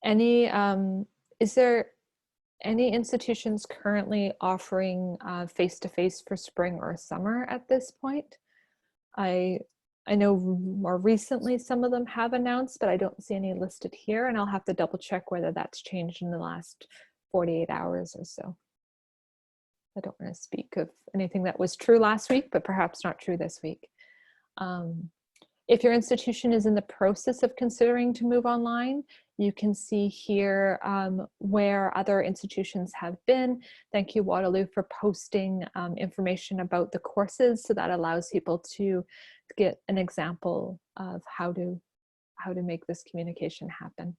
Any, is there any institutions currently offering face-to-face for spring or summer at this point? I know more recently some of them have announced, but I don't see any listed here, and I'll have to double check whether that's changed in the last 48 hours or so. I don't want to speak of anything that was true last week, but perhaps not true this week. If your institution is in the process of considering to move online, you can see here where other institutions have been. Thank you, Waterloo, for posting information about the courses, so that allows people to get an example of how to make this communication happen.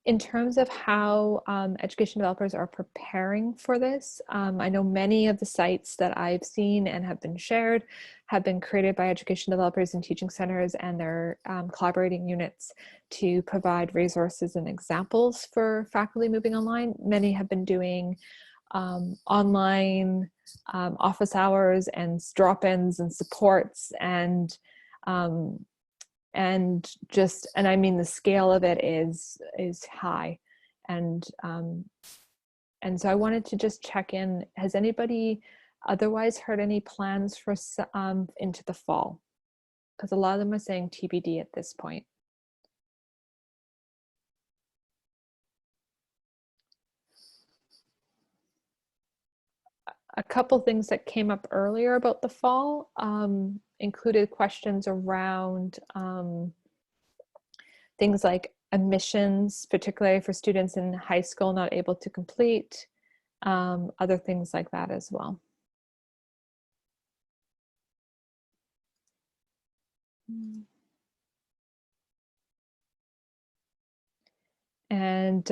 In terms of how education developers are preparing for this, I know many of the sites that I've seen and have been shared have been created by education developers and teaching centers and their collaborating units to provide resources and examples for faculty moving online. Many have been doing online office hours and drop-ins and supports, and I mean the scale of it is high, and so I wanted to just check in. Has anybody otherwise heard any plans for into the fall? Because a lot of them are saying TBD at this point. A couple things that came up earlier about the fall included questions around things like admissions, particularly for students in high school not able to complete, other things like that as well. And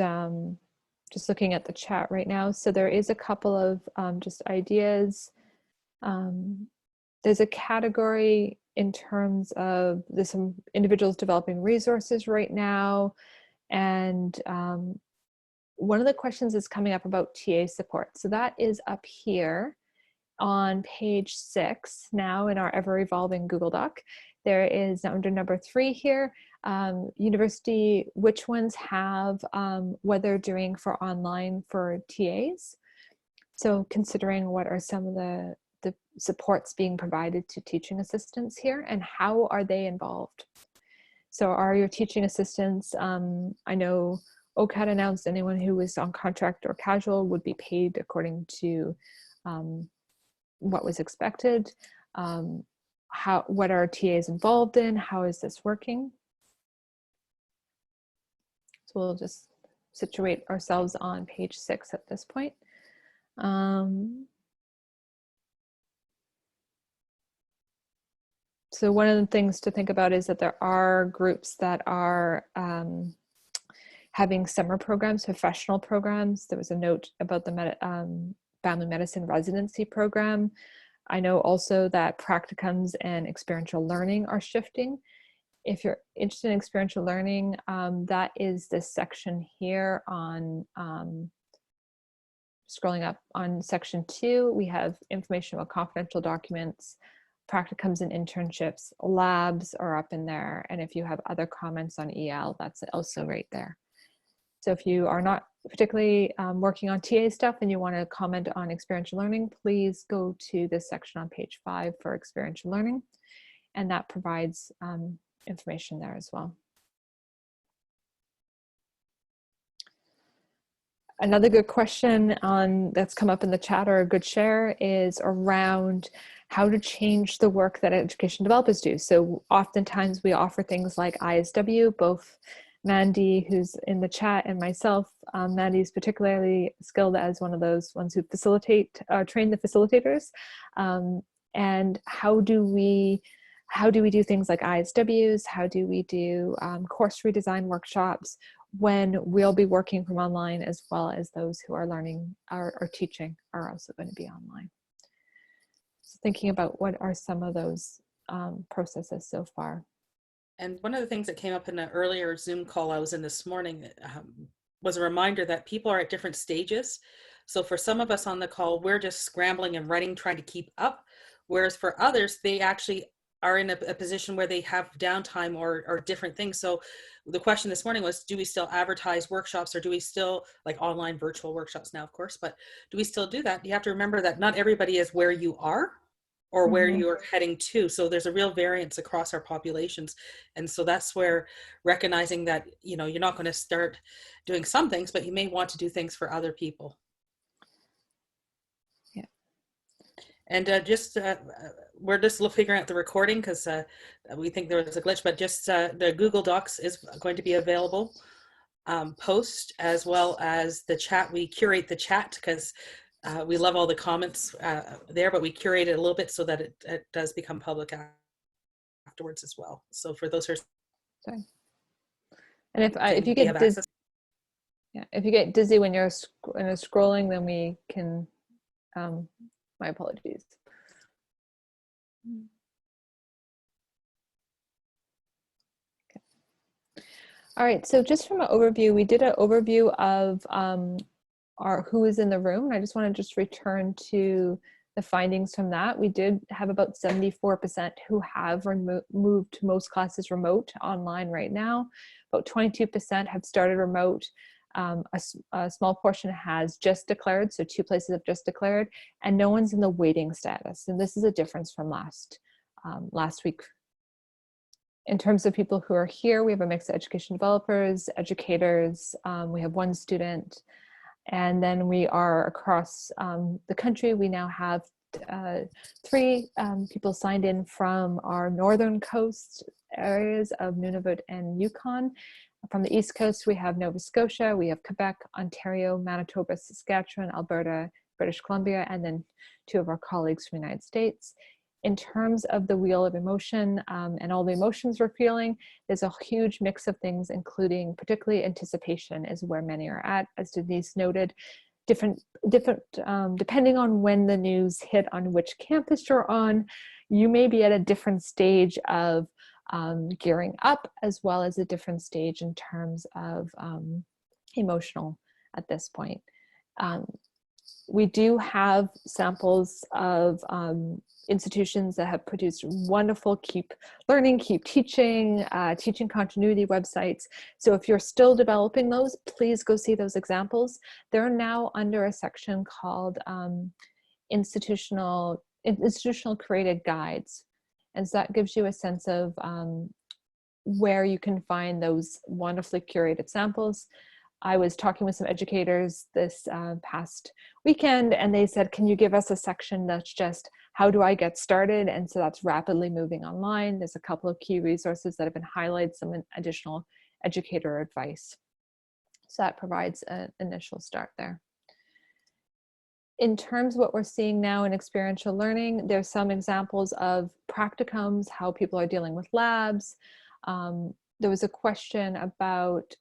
just looking at the chat right now, so there is a couple of just ideas. There's a category in terms of there's some individuals developing resources right now, and one of the questions is coming up about TA support. So that is up here on page 6 now in our ever-evolving Google Doc. There is under number 3 here, university, which ones have what they're doing for online for TAs. So considering what are some of the supports being provided to teaching assistants here, and how are they involved? So are your teaching assistants, I know OCAD announced anyone who was on contract or casual would be paid according to what was expected. What are TAs involved in? How is this working? So we'll just situate ourselves on page 6 at this point. So one of the things to think about is that there are groups that are having summer programs, professional programs. There was a note about the family medicine residency program. I know also that practicums and experiential learning are shifting. If you're interested in experiential learning, that is this section here on, scrolling up on section 2, we have information about confidential documents, practicums and internships, labs are up in there. And if you have other comments on EL, that's also right there. So if you are not particularly working on TA stuff and you want to comment on experiential learning, please go to this section on page 5 for experiential learning. And that provides information there as well. Another good question that's come up in the chat, or a good share, is around how to change the work that education developers do. So oftentimes we offer things like ISW, both Mandy, who's in the chat, and myself. Mandy's particularly skilled as one of those ones who train the facilitators. And how do we do things like ISWs? How do we do course redesign workshops when we'll be working from online, as well as those who are learning or teaching are also going to be online? So thinking about what are some of those processes so far. And one of the things that came up in an earlier Zoom call I was in this morning was a reminder that people are at different stages. So for some of us on the call, we're just scrambling and running, trying to keep up. Whereas for others, they actually are in a position where they have downtime or different things. So the question this morning was, do we still advertise workshops, or do we still, like online virtual workshops now, of course, but do we still do that? You have to remember that not everybody is where you are or where Mhm. you're heading to. So there's a real variance across our populations. And so that's where recognizing that, you know, you're not going to start doing some things, but you may want to do things for other people. Yeah. And we're just figuring out the recording because we think there was a glitch, but just the Google Docs is going to be available post, as well as the chat. We curate the chat because we love all the comments there, but we curate it a little bit so that it does become public afterwards as well. So for those who are, Sorry. And if you they get have access. yeah, if you get dizzy when you're scrolling, then we can. My apologies. Okay. All right. So just from an overview, we did an overview of who is in the room. And I just want to just return to the findings from that. We did have about 74% who have moved most classes remote online right now. About 22% have started remote. A small portion has just declared, so 2 places have just declared, and no one's in the waiting status. And this is a difference from last week. In terms of people who are here, we have a mix of education developers, educators. We have 1 student. And then we are across the country. We now have 3 people signed in from our northern coast areas of Nunavut and Yukon. From the East Coast, we have Nova Scotia, we have Quebec, Ontario, Manitoba, Saskatchewan, Alberta, British Columbia, and then 2 of our colleagues from the United States. In terms of the wheel of emotion and all the emotions we're feeling, there's a huge mix of things, including particularly anticipation is where many are at, as Denise noted. Different depending on when the news hit on which campus you're on, you may be at a different stage of gearing up, as well as a different stage in terms of emotional at this point. We do have samples of institutions that have produced wonderful keep learning, keep teaching, teaching continuity websites. So if you're still developing those, please go see those examples. They're now under a section called institutional created guides. And so that gives you a sense of where you can find those wonderfully curated samples. I was talking with some educators this past weekend, and they said, can you give us a section that's just, how do I get started? And so that's rapidly moving online. There's a couple of key resources that have been highlighted, some additional educator advice. So that provides an initial start there. In terms of what we're seeing now in experiential learning, there's some examples of practicums, how people are dealing with labs. There was a question about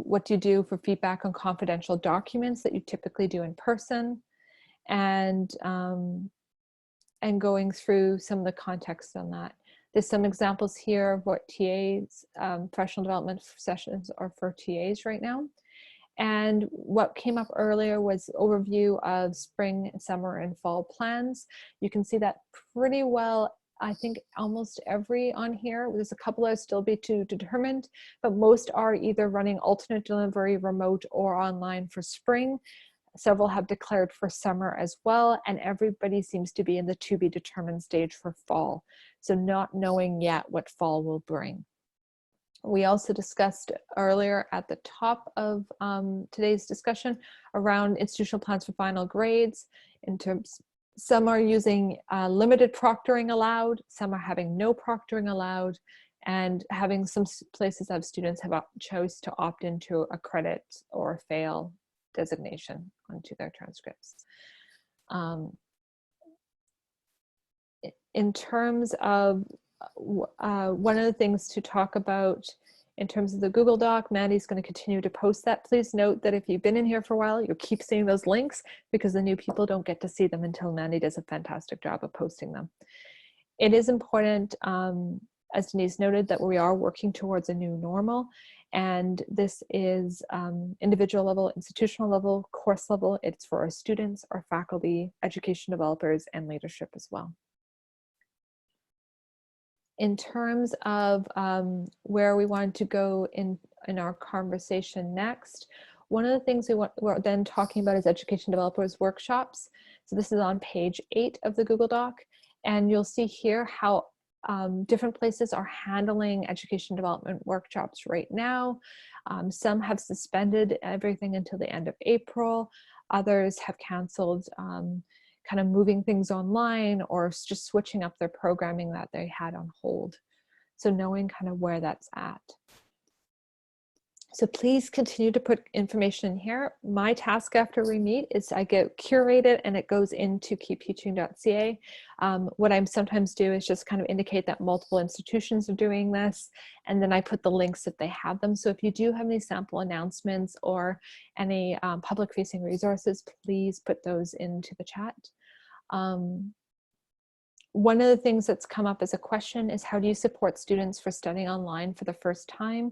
what do you do for feedback on confidential documents that you typically do in person, and going through some of the context on that. There's some examples here of what TAs, professional development sessions are for TAs right now. And what came up earlier was overview of spring, summer, and fall plans. You can see that pretty well. I think almost every on here, there's a couple that still be determined, but most are either running alternate delivery, remote, or online for spring. Several have declared for summer as well, and everybody seems to be in the to be determined stage for fall. So not knowing yet what fall will bring. We also discussed earlier at the top of today's discussion around institutional plans for final grades. In terms, some are using limited proctoring allowed, some are having no proctoring allowed, and having some places have students have chose to opt into a credit or fail designation onto their transcripts. In terms of one of the things to talk about in terms of the Google Doc, Mandy's going to continue to post that. Please note that if you've been in here for a while, you'll keep seeing those links because the new people don't get to see them until Mandy does a fantastic job of posting them. It is important, as Denise noted, that we are working towards a new normal. And this is individual level, institutional level, course level. It's for our students, our faculty, education developers, and leadership as well. In terms of where we want to go in our conversation next, one of the things we're then talking about is education developers workshops. So this is on page 8 of the Google Doc, and you'll see here how different places are handling education development workshops right now. Some have suspended everything until the end of April. Others have canceled, kind of moving things online or just switching up their programming that they had on hold. So knowing kind of where that's at. So please continue to put information in here. My task after we meet is I get curated and it goes into keepteaching.ca. What I sometimes do is just kind of indicate that multiple institutions are doing this, and then I put the links if they have them. So if you do have any sample announcements or any public facing resources, please put those into the chat. One of the things that's come up as a question is, how do you support students for studying online for the first time?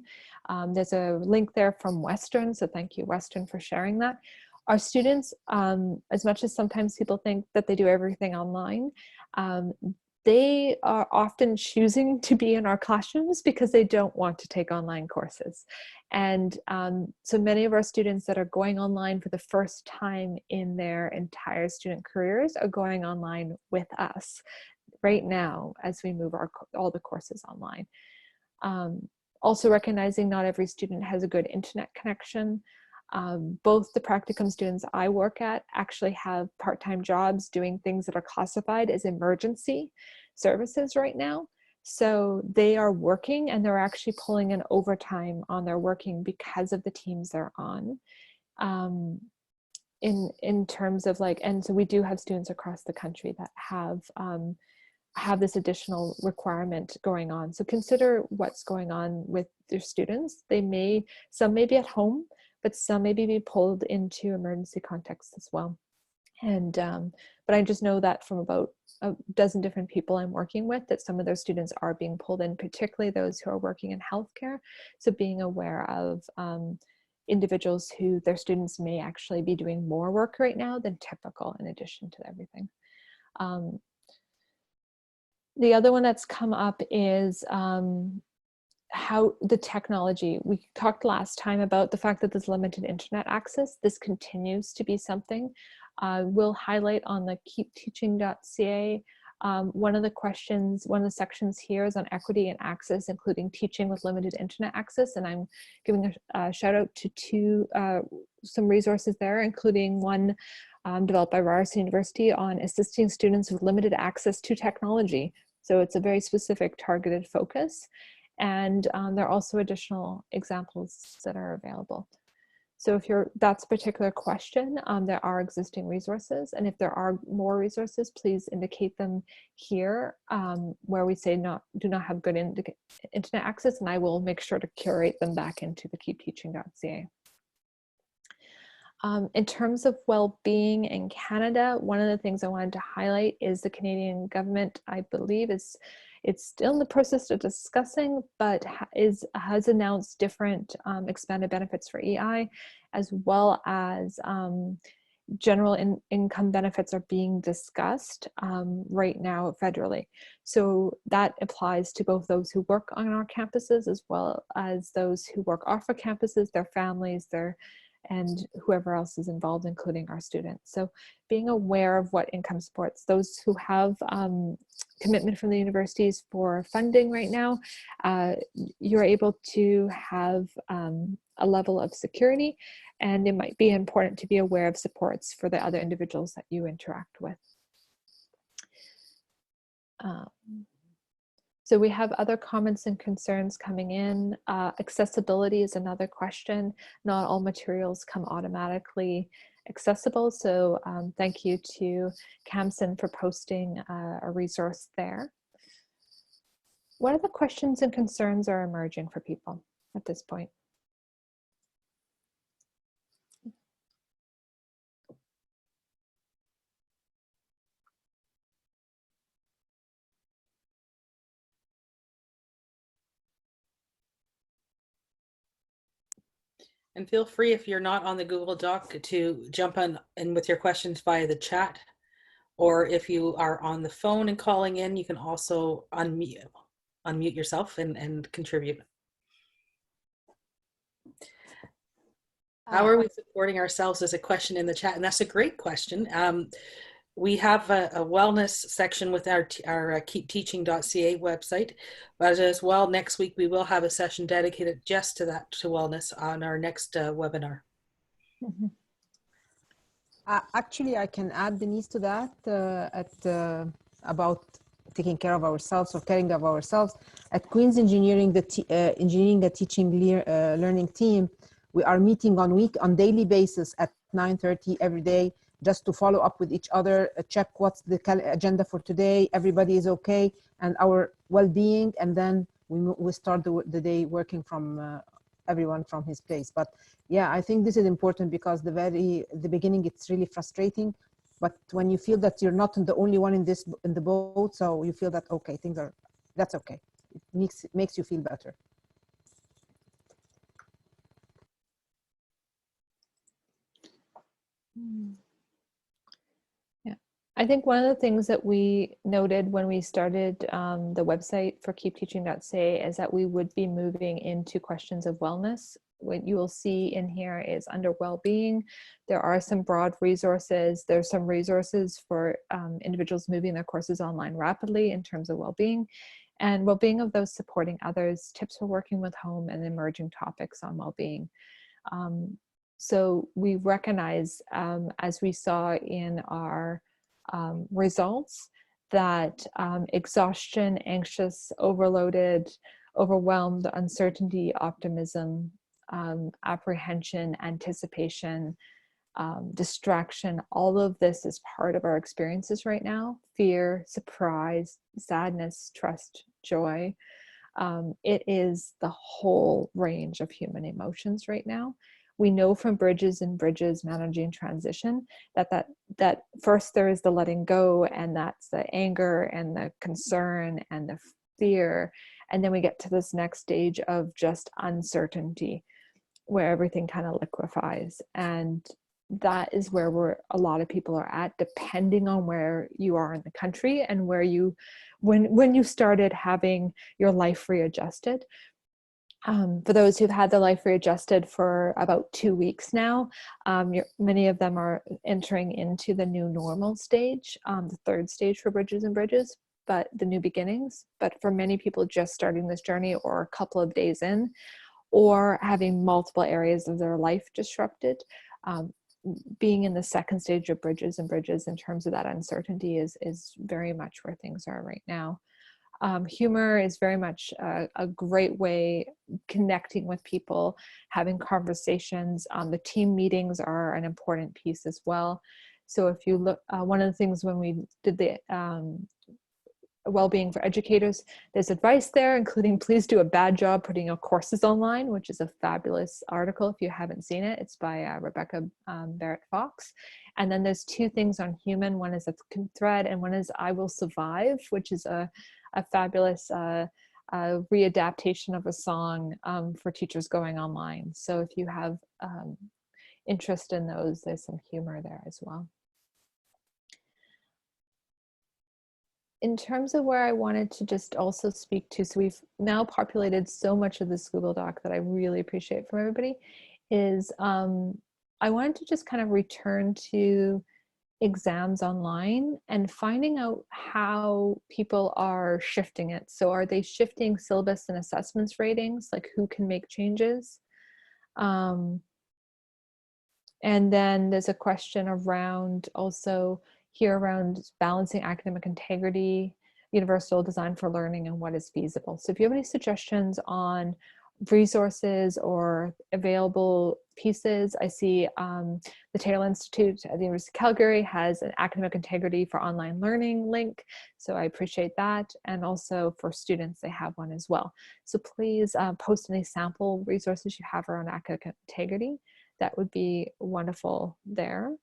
There's a link there from Western, so thank you, Western, for sharing that. Our students, as much as sometimes people think that they do everything online, they are often choosing to be in our classrooms because they don't want to take online courses. And so many of our students that are going online for the first time in their entire student careers are going online with us right now as we move all the courses online. Also recognizing not every student has a good internet connection. Both the practicum students I work at actually have part-time jobs doing things that are classified as emergency services right now. So they are working and they're actually pulling in overtime on their working because of the teams they're on. In terms of like, and so we do have students across the country that have this additional requirement going on. So consider what's going on with your students. Some may be at home, but some may be pulled into emergency contexts as well. And but I just know that from about a dozen different people I'm working with, that some of those students are being pulled in, particularly those who are working in healthcare. So being aware of individuals who their students may actually be doing more work right now than typical in addition to everything. The other one that's come up is how the technology. We talked last time about the fact that there's limited internet access. This continues to be something. We'll highlight on the keepteaching.ca. One of the sections here is on equity and access, including teaching with limited internet access. And I'm giving a shout out to some resources there, including one developed by Ryerson University on assisting students with limited access to technology. So it's a very specific targeted focus. And there are also additional examples that are available. So if that's a particular question, there are existing resources. And if there are more resources, please indicate them here where we say do not have good internet access, and I will make sure to curate them back into the keepteaching.ca. In terms of well-being in Canada, one of the things I wanted to highlight is the Canadian government, I believe it's still in the process of discussing, but has announced different expanded benefits for EI, as well as general income benefits are being discussed right now federally. So that applies to both those who work on our campuses as well as those who work off our campuses, their families, and whoever else is involved, including our students. So being aware of what income supports, those who have commitment from the universities for funding right now, you're able to have a level of security, and it might be important to be aware of supports for the other individuals that you interact with. So we have other comments and concerns coming in. Accessibility is another question. Not all materials come automatically accessible. So thank you to Camson for posting a resource there. What other questions and concerns are emerging for people at this point? And feel free, if you're not on the Google Doc, to jump in with your questions via the chat. Or if you are on the phone and calling in, you can also unmute. unmute yourself and contribute. How are we supporting ourselves is a question in the chat, and that's a great question. We have a wellness section with our keepteaching.ca website, but as well, next week we will have a session dedicated just to that, to wellness, on our next webinar. Mm-hmm. Actually, I can add, Denise, to that about taking care of ourselves or caring of ourselves. At Queen's Engineering, the teaching learning team, we are meeting on daily basis at 9:30 every day, just to follow up with each other, check what's the agenda for today, everybody is okay, and our well-being, and then we start the day working from everyone from his place. But yeah, I think this is important because the beginning, it's really frustrating, but when you feel that you're not the only one in the boat, so you feel that, okay, that's okay. It makes you feel better. Yeah, I think one of the things that we noted when we started the website for keepteaching.ca is that we would be moving into questions of wellness. What you will see in here is under well-being, there are some broad resources. There's some resources for individuals moving their courses online rapidly in terms of well-being, and well-being of those supporting others, tips for working with home, and emerging topics on well-being. So we recognize, as we saw in our results, that exhaustion, anxious, overloaded, overwhelmed, uncertainty, optimism, apprehension, anticipation, distraction, all of this is part of our experiences right now. Fear, surprise, sadness, trust, joy. It is the whole range of human emotions right now. We know from Bridges and Bridges Managing Transition that first there is the letting go, and that's the anger and the concern and the fear. And then we get to this next stage of just uncertainty, where everything kind of liquefies. And that is where a lot of people are at, depending on where you are in the country and where when you started having your life readjusted. For those who've had their life readjusted for about 2 weeks now, many of them are entering into the new normal stage, the third stage for Bridges and Bridges, but the new beginnings. But for many people just starting this journey, or a couple of days in, or having multiple areas of their life disrupted, being in the second stage of Bridges and Bridges in terms of that uncertainty is very much where things are right now. Humor is very much a great way connecting with people, having conversations. The team meetings are an important piece as well. So if you look, one of the things when we did the well-being for educators, there's advice there, including please do a bad job putting your courses online, which is a fabulous article if you haven't seen it. It's by Rebecca Barrett Fox. And then there's 2 things on human. One is a thread, and one is I Will Survive, which is a fabulous readaptation of a song for teachers going online. So if you have interest in those, there's some humor there as well. In terms of where I wanted to just also speak to, so we've now populated so much of this Google Doc that I really appreciate from everybody, is I wanted to just kind of return to exams online and finding out how people are shifting it. So are they shifting syllabus and assessments ratings? Like, who can make changes? And then there's a question around also here around balancing academic integrity, universal design for learning, and what is feasible. So if you have any suggestions on resources or available pieces, I see the Taylor Institute at the University of Calgary has an academic integrity for online learning link. So I appreciate that. And also for students, they have one as well. So please post any sample resources you have around academic integrity. That would be wonderful there.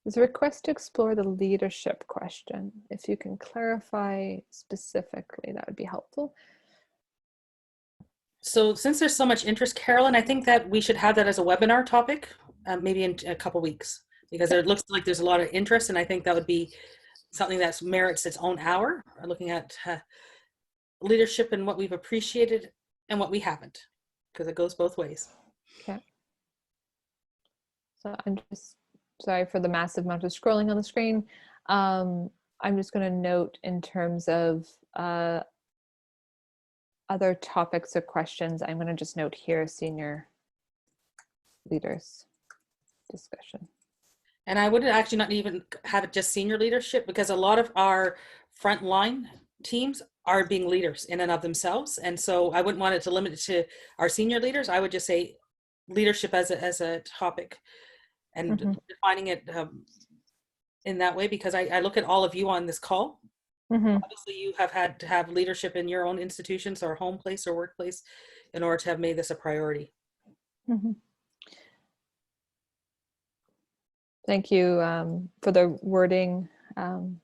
There's a request to explore the leadership question. If you can clarify specifically, that would be helpful. So since there's so much interest, Carolyn, I think that we should have that as a webinar topic, maybe in a couple weeks. because it looks like there's a lot of interest, and I think that would be something that merits its own hour, looking at leadership and what we've appreciated and what we haven't, because it goes both ways. Okay. So I'm just sorry for the massive amount of scrolling on the screen. I'm just going to note in terms of other topics or questions, I'm going to just note here senior leaders discussion. And I would actually not even have it just senior leadership, because a lot of our frontline teams are being leaders in and of themselves. And so I wouldn't want it to limit it to our senior leaders. I would just say leadership as a topic, and defining it in that way, because I look at all of you on this call. Obviously, you have had to have leadership in your own institutions or home place or workplace in order to have made this a priority. Thank you for the wording,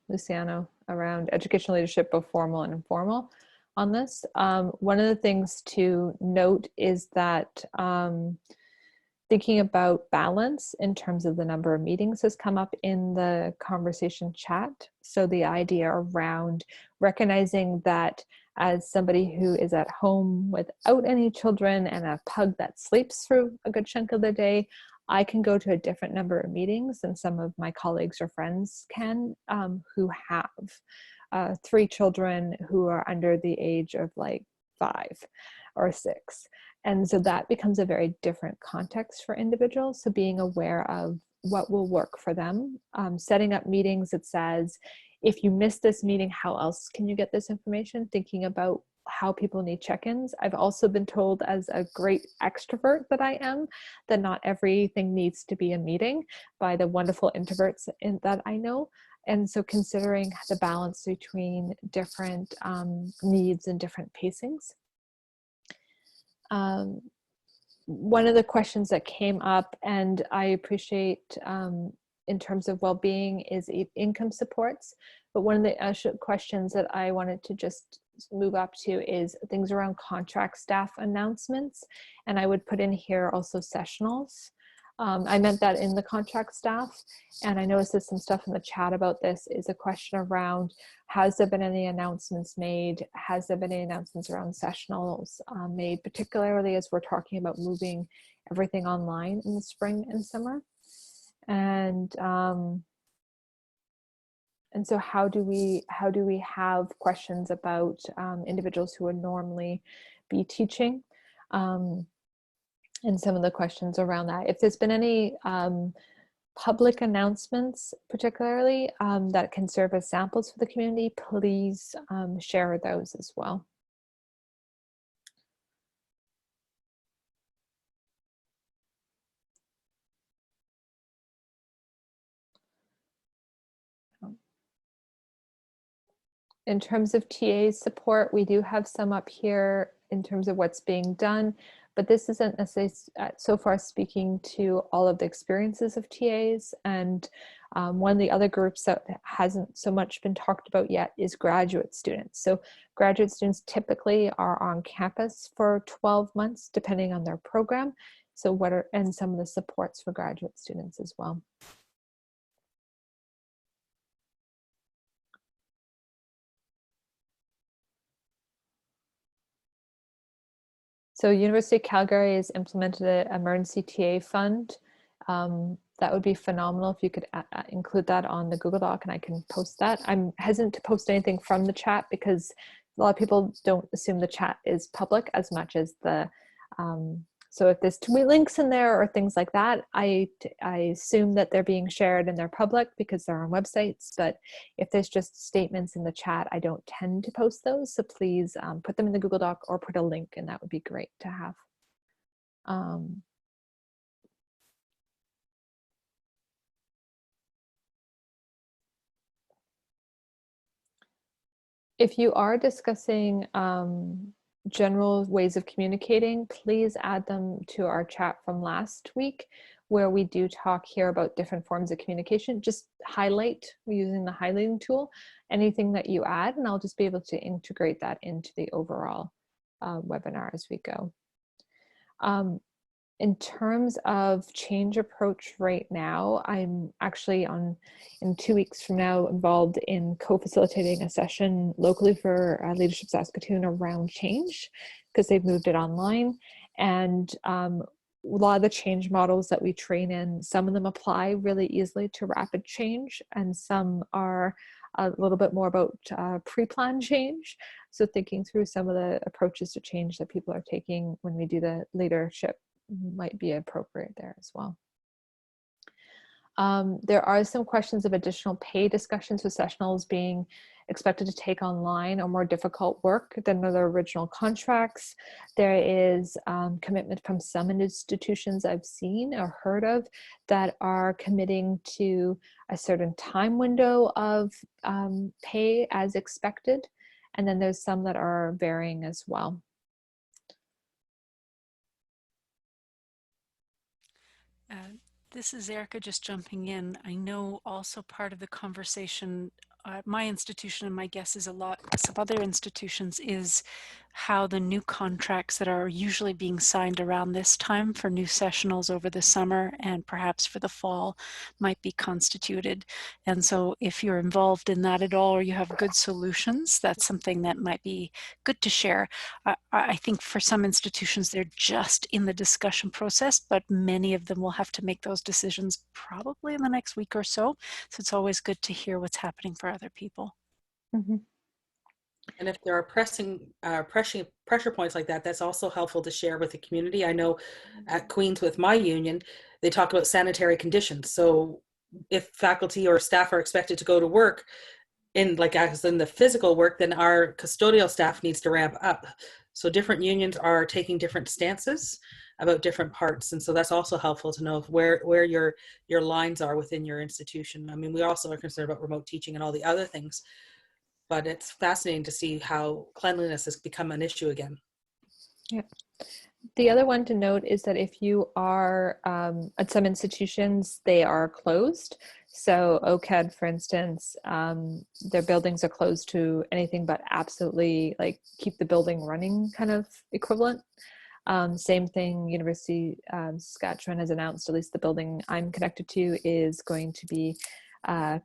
Luciano, around educational leadership, both formal and informal on this. One of the things to note is that thinking about balance in terms of the number of meetings has come up in the conversation chat. So the idea around recognizing that as somebody who is at home without any children and a pug that sleeps through a good chunk of the day, I can go to a different number of meetings than some of my colleagues or friends can, who have 3 children who are under the age of like 5 or 6. And so that becomes a very different context for individuals. So being aware of what will work for them, setting up meetings that says, if you miss this meeting, how else can you get this information? Thinking about how people need check-ins. I've also been told, as a great extrovert that I am, that not everything needs to be a meeting by the wonderful introverts that I know. And so considering the balance between different needs and different pacings. One of the questions that came up, and I appreciate in terms of well-being, is income supports. But one of the questions that I wanted to just move up to is things around contract staff announcements. And I would put in here also sessionals. I meant that in the contract staff. And I noticed there's some stuff in the chat about this. Is a question around, has there been any announcements made? Has there been any announcements around sessionals made, particularly as we're talking about moving everything online in the spring and summer? And so how do we have questions about individuals who would normally be teaching? And some of the questions around that. If there's been any public announcements, particularly that can serve as samples for the community, please share those as well. In terms of TA support, we do have some up here in terms of what's being done, but this isn't necessarily so far speaking to all of the experiences of TAs. And one of the other groups that hasn't so much been talked about yet is graduate students. So graduate students typically are on campus for 12 months, depending on their program. So and some of the supports for graduate students as well. So University of Calgary has implemented an emergency TA fund. That would be phenomenal if you could include that on the Google Doc, and I can post that. I'm hesitant to post anything from the chat because a lot of people don't assume the chat is public as much as the, so if there's too many links in there or things like that, I assume that they're being shared and they're public because they're on websites. But if there's just statements in the chat, I don't tend to post those. So please put them in the Google Doc or put a link, and that would be great to have. If you are discussing general ways of communicating, please add them to our chat from last week, where we do talk here about different forms of communication. Just highlight, using the highlighting tool, anything that you add, and I'll just be able to integrate that into the overall webinar as we go. in terms of change approach right now, I'm actually in 2 weeks from now involved in co-facilitating a session locally for Leadership Saskatoon around change, because they've moved it online. And a lot of the change models that we train in, some of them apply really easily to rapid change, and some are a little bit more about pre-planned change. So thinking through some of the approaches to change that people are taking when we do the leadership might be appropriate there as well. There are some questions of additional pay discussions with sessionals being expected to take online or more difficult work than their original contracts. There is commitment from some institutions I've seen or heard of that are committing to a certain time window of pay as expected. And then there's some that are varying as well. This is Erica just jumping in. I know also part of the conversation at my institution, and my guess is a lot of other institutions, is how the new contracts that are usually being signed around this time for new sessionals over the summer and perhaps for the fall might be constituted. And so if you're involved in that at all, or you have good solutions, that's something that might be good to share. I think for some institutions, they're just in the discussion process, but many of them will have to make those decisions probably in the next week or so. So it's always good to hear what's happening for other people. Mm-hmm. And if there are pressure points like that, that's also helpful to share with the community. I know at Queen's with my union, they talk about sanitary conditions. So if faculty or staff are expected to go to work in, like as in the physical work, then our custodial staff needs to ramp up. So different unions are taking different stances about different parts. And so that's also helpful to know where your lines are within your institution. I mean, we also are concerned about remote teaching and all the other things, but it's fascinating to see how cleanliness has become an issue again. Yeah. The other one to note is that if you are at some institutions, they are closed. So OCAD, for instance, their buildings are closed to anything but absolutely like keep the building running kind of equivalent. Same thing, University of Saskatchewan has announced, at least the building I'm connected to is going to be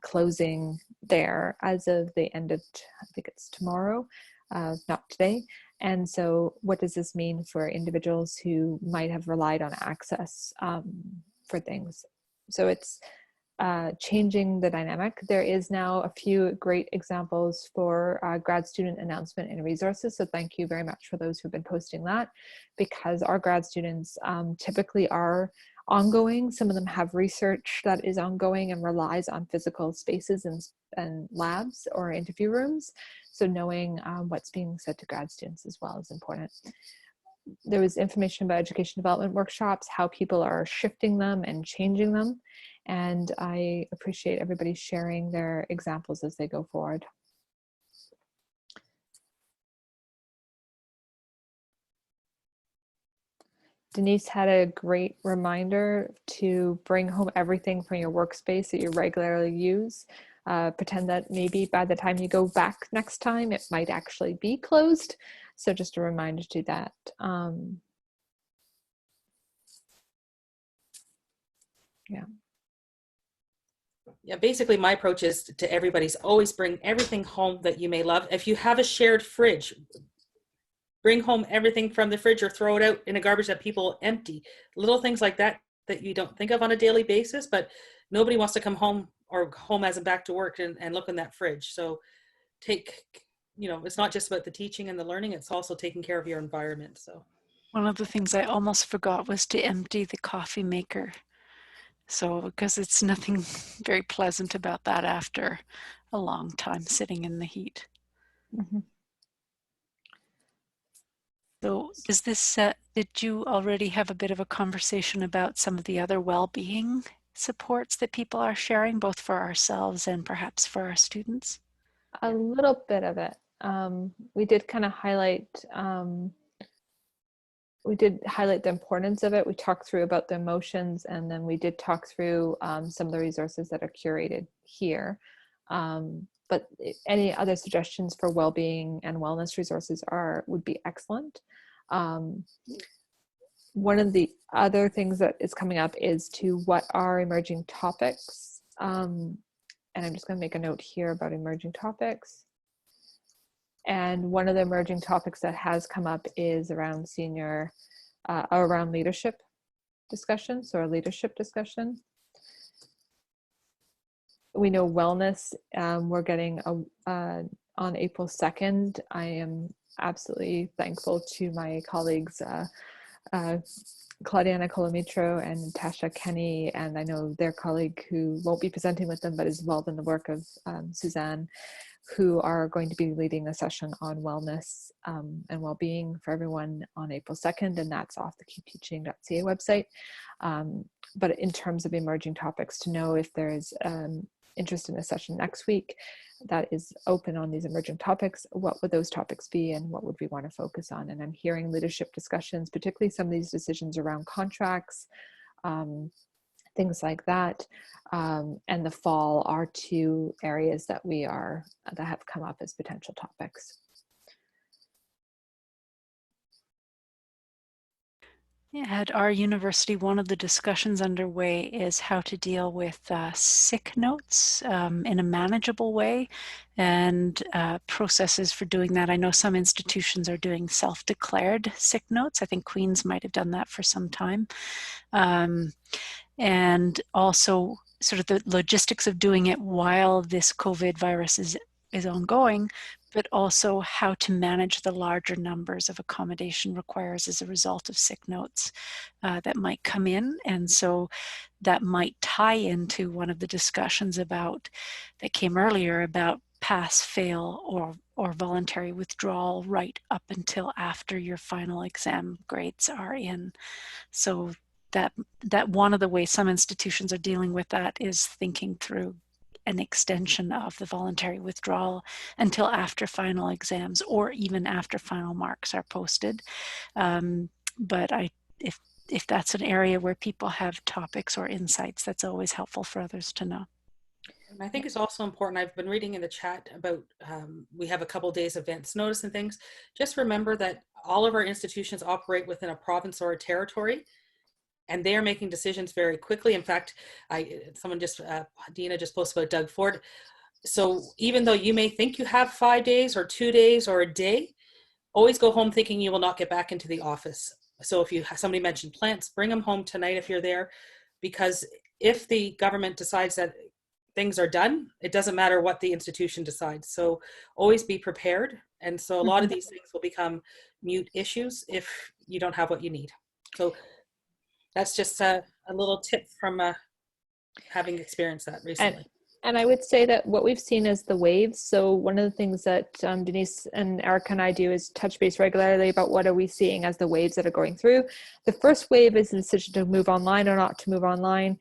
closing there as of the end of, I think it's tomorrow, not today. And so what does this mean for individuals who might have relied on access for things? So it's changing the dynamic. There is now a few great examples for grad student announcement and resources. So thank you very much for those who've been posting that, because our grad students typically are ongoing. Some of them have research that is ongoing and relies on physical spaces and labs or interview rooms. So knowing what's being said to grad students as well is important. There was information about education development workshops, how people are shifting them and changing them. And I appreciate everybody sharing their examples as they go forward. Denise had a great reminder to bring home everything from your workspace that you regularly use. Pretend that maybe by the time you go back next time, it might actually be closed. So just a reminder to do that. Yeah. Yeah, basically my approach is to everybody's always bring everything home that you may love. If you have a shared fridge, bring home everything from the fridge or throw it out in a garbage that people empty. Little things like that that you don't think of on a daily basis, but nobody wants to come home or home as in back to work and look in that fridge. So it's not just about the teaching and the learning, it's also taking care of your environment. So one of the things I almost forgot was to empty the coffee maker. So, because it's nothing very pleasant about that after a long time sitting in the heat. Mm-hmm. So is this, did you already have a bit of a conversation about some of the other well-being supports that people are sharing, both for ourselves and perhaps for our students? A little bit of it. We did kind of highlight, the importance of it. We talked through about the emotions, and then we did talk through some of the resources that are curated here. But any other suggestions for well-being and wellness resources would be excellent. One of the other things that is coming up is to what are emerging topics. And I'm just going to make a note here about emerging topics. And one of the emerging topics that has come up is around around leadership discussion, so a leadership discussion. We know wellness, we're getting on April 2nd. I am absolutely thankful to my colleagues, Claudiana Colomitro and Tasha Kenny, and I know their colleague who won't be presenting with them but is involved in the work of Suzanne, who are going to be leading a session on wellness and well-being for everyone on April 2nd, and that's off the keepteaching.ca website. But in terms of emerging topics, to know if there is interest in a session next week that is open on these emerging topics, what would those topics be and what would we want to focus on? And I'm hearing leadership discussions, particularly some of these decisions around contracts, things like that, and the fall are two areas that that have come up as potential topics. At our university, one of the discussions underway is how to deal with sick notes in a manageable way, and processes for doing that. I know some institutions are doing self-declared sick notes. I think Queen's might have done that for some time. And also sort of the logistics of doing it while this COVID virus is ongoing, but also how to manage the larger numbers of accommodation requires as a result of sick notes that might come in. And so that might tie into one of the discussions that came earlier about pass, fail, or voluntary withdrawal right up until after your final exam grades are in. So that one of the ways some institutions are dealing with that is thinking through an extension of the voluntary withdrawal until after final exams or even after final marks are posted. But if that's an area where people have topics or insights, that's always helpful for others to know. And I think it's also important, I've been reading in the chat about, we have a couple days advance notice and things. Just remember that all of our institutions operate within a province or a territory, and they are making decisions very quickly. In fact, Dina just posted about Doug Ford. So even though you may think you have 5 days or 2 days or a day, always go home thinking you will not get back into the office. So if somebody mentioned plants, bring them home tonight if you're there, because if the government decides that things are done, it doesn't matter what the institution decides. So always be prepared. And so a lot of these things will become mute issues if you don't have what you need. So that's just a little tip from having experienced that recently. And I would say that what we've seen is the waves. So one of the things that Denise and Erica and I do is touch base regularly about what are we seeing as the waves that are going through. The first wave is the decision to move online or not to move online.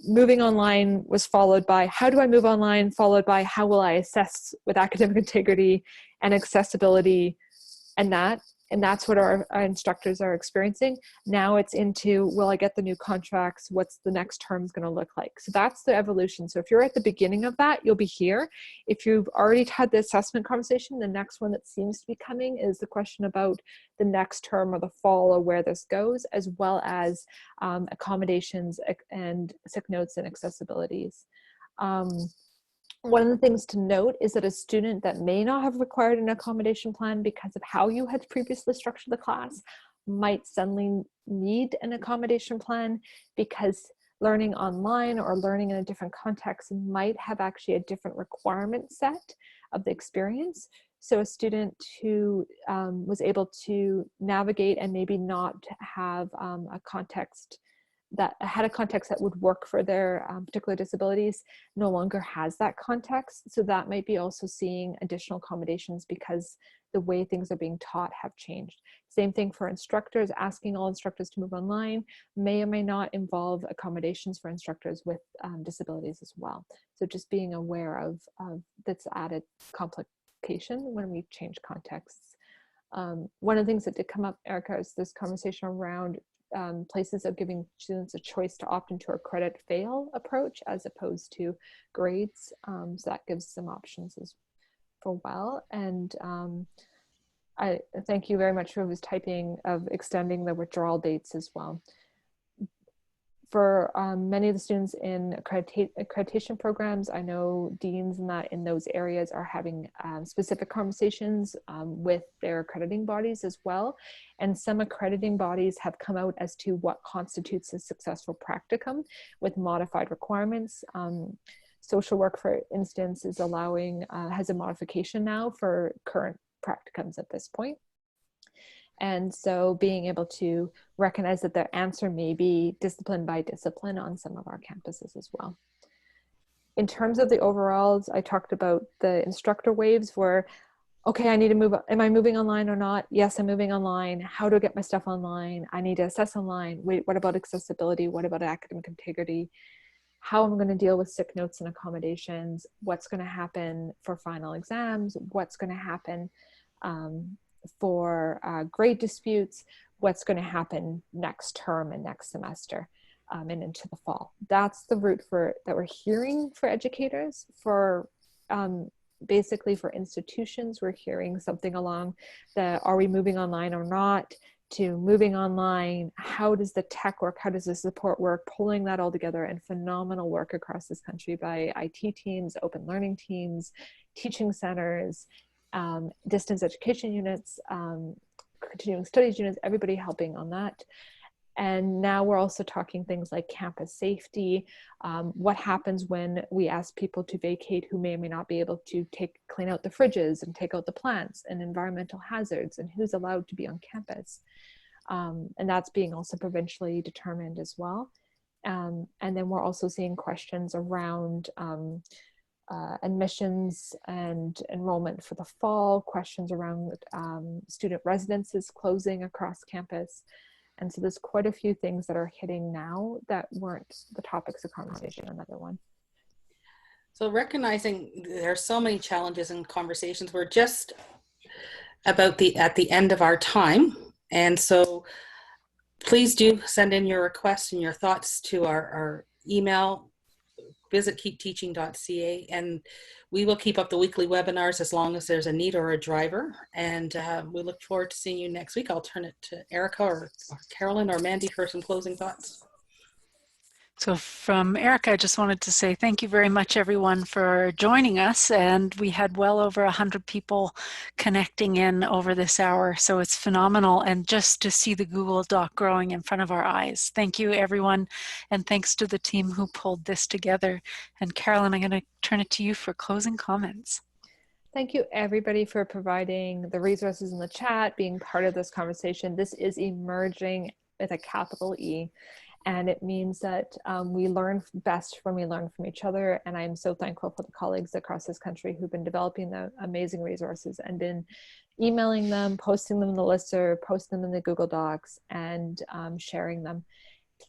Moving online was followed by how do I move online, followed by how will I assess with academic integrity and accessibility, and that's what our instructors are experiencing. Now it's into, will I get the new contracts? What's the next term's going to look like? So that's the evolution. So if you're at the beginning of that, you'll be here. If you've already had the assessment conversation, the next one that seems to be coming is the question about the next term or the fall or where this goes, as well as accommodations and sick notes and accessibilities. One of the things to note is that a student that may not have required an accommodation plan because of how you had previously structured the class might suddenly need an accommodation plan, because learning online or learning in a different context might have actually a different requirement set of the experience. So a student who was able to navigate and maybe not have a context that would work for their particular disabilities no longer has that context. So that might be also seeing additional accommodations because the way things are being taught have changed. Same thing for instructors. Asking all instructors to move online may or may not involve accommodations for instructors with disabilities as well. So just being aware of that's added complication when we change contexts. One of the things that did come up, Erica, is this conversation around places of giving students a choice to opt into a credit fail approach as opposed to grades. So that gives some options as well. And I thank you very much for who's typing of extending the withdrawal dates as well. For many of the students in accreditation programs, I know deans in those areas are having specific conversations with their accrediting bodies as well. And some accrediting bodies have come out as to what constitutes a successful practicum with modified requirements. Social work, for instance, is allowing, has a modification now for current practicums at this point. And so being able to recognize that their answer may be discipline by discipline on some of our campuses as well. In terms of the overalls, I talked about the instructor waves where, okay, I need to move, am I moving online or not? Yes, I'm moving online. How do I get my stuff online? I need to assess online. Wait, what about accessibility? What about academic integrity? How am I going to deal with sick notes and accommodations? What's going to happen for final exams? What's going to happen for grade disputes? What's going to happen next term and next semester and into the fall? That's the route that we're hearing for educators. For basically for institutions, we're hearing something along the, are we moving online or not, to moving online, how does the tech work, how does the support work, pulling that all together, and phenomenal work across this country by IT teams, open learning teams, teaching centers, distance education units, continuing studies units, everybody helping on that. And now we're also talking things like campus safety. What happens when we ask people to vacate who may or may not be able to clean out the fridges and take out the plants, and environmental hazards, and who's allowed to be on campus. And that's being also provincially determined as well. And then we're also seeing questions around admissions and enrollment for the fall, questions around student residences closing across campus. And so there's quite a few things that are hitting now that weren't the topics of conversation, another one. So recognizing there are so many challenges and conversations, we're just about at the end of our time. And so please do send in your requests and your thoughts to our email. Visit keepteaching.ca, and we will keep up the weekly webinars as long as there's a need or a driver. And we look forward to seeing you next week. I'll turn it to Erica or Carolyn or Mandy for some closing thoughts. So from Erica, I just wanted to say thank you very much, everyone, for joining us. And we had well over 100 people connecting in over this hour. So it's phenomenal. And just to see the Google Doc growing in front of our eyes. Thank you, everyone. And thanks to the team who pulled this together. And Carolyn, I'm going to turn it to you for closing comments. Thank you, everybody, for providing the resources in the chat, being part of this conversation. This is emerging with a capital E. And it means that we learn best when we learn from each other. And I'm so thankful for the colleagues across this country who've been developing the amazing resources and been emailing them, posting them in the listserv, posting them in the Google Docs, and sharing them.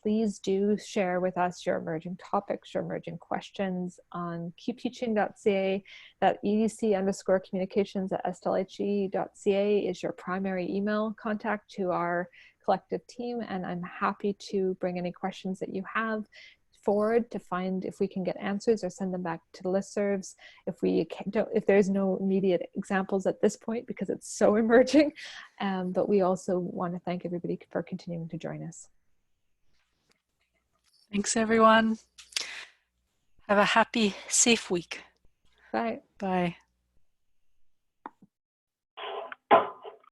Please do share with us your emerging topics, your emerging questions on keepteaching.ca. That edc_communications@stlhe.ca is your primary email contact to our collective team, and I'm happy to bring any questions that you have forward to find if we can get answers or send them back to the listservs. If there's no immediate examples at this point because it's so emerging, but we also want to thank everybody for continuing to join us. Thanks, everyone. Have a happy, safe week. Bye. Bye.